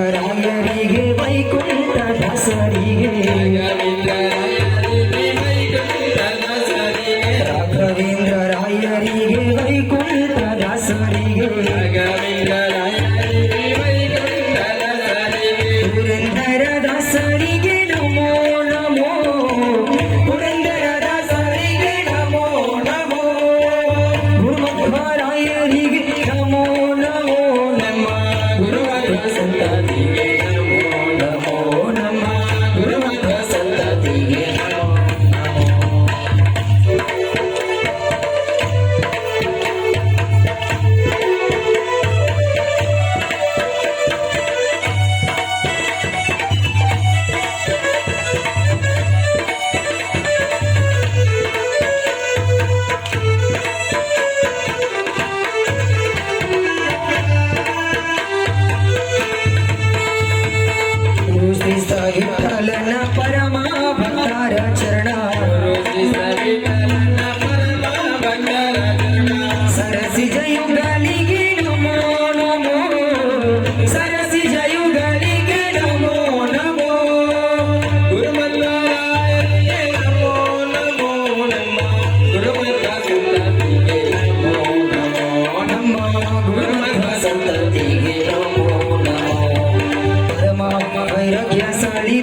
ರಾಘವೇಂದ್ರರಾಯರಿಗೆ ವೈಕುಂಠ ದಾಸರಿಗೆ ರಾಘವೇಂದ್ರರಾಯರಿಗೆ ವೈಕುಂಠ ದಾಸರಿಗೆ ಪುರಂದರ ದಾಸರಿಗೆ ನಮೋ ನಮೋ ಪುರಂದರ ದಾಸರಿಗೆ ನಮೋ ನಮೋ ಗುರುಮಧ್ವರಾಯರಿಗೆ ನಮೋ ನಮೋ ನಮ್ಮ ಗುರುಮಧ್ವ ಸಂತತಿಗೆ ನಮೋ ನಮೋ ನಮ್ಮ ಗುರುಮಧ್ವ ಸಂತತಿಗೆ ನಮೋ ಶ್ರೀ ವಿಠಲನ ಪರಮ ಭಕ್ತರ ಚರಣ ಸರಸಿ ಜಯುಗಳಿಗೆ ನಮೋ ನಮೋ ಸರಸಿ ಜಯುಗಳಿಗೆ ನಮೋ ನಮೋ ಗುರುಮಧ್ವರಾಯರಿಗೆ ನಮೋ ನಮೋ ನಮ್ಮ ಗುರುಮಧ್ವ ಸಂತತಿಗೆ ನಮೋ ನಮೋ ನಮ್ಮ ಗುರುಮಧ್ವ ಸಂತತಿಗೆ ನಮೋ ನಮೋ ಪರಮಾತ್ಮ ವೈರಾಗ್ಯ ಸಾಳಿ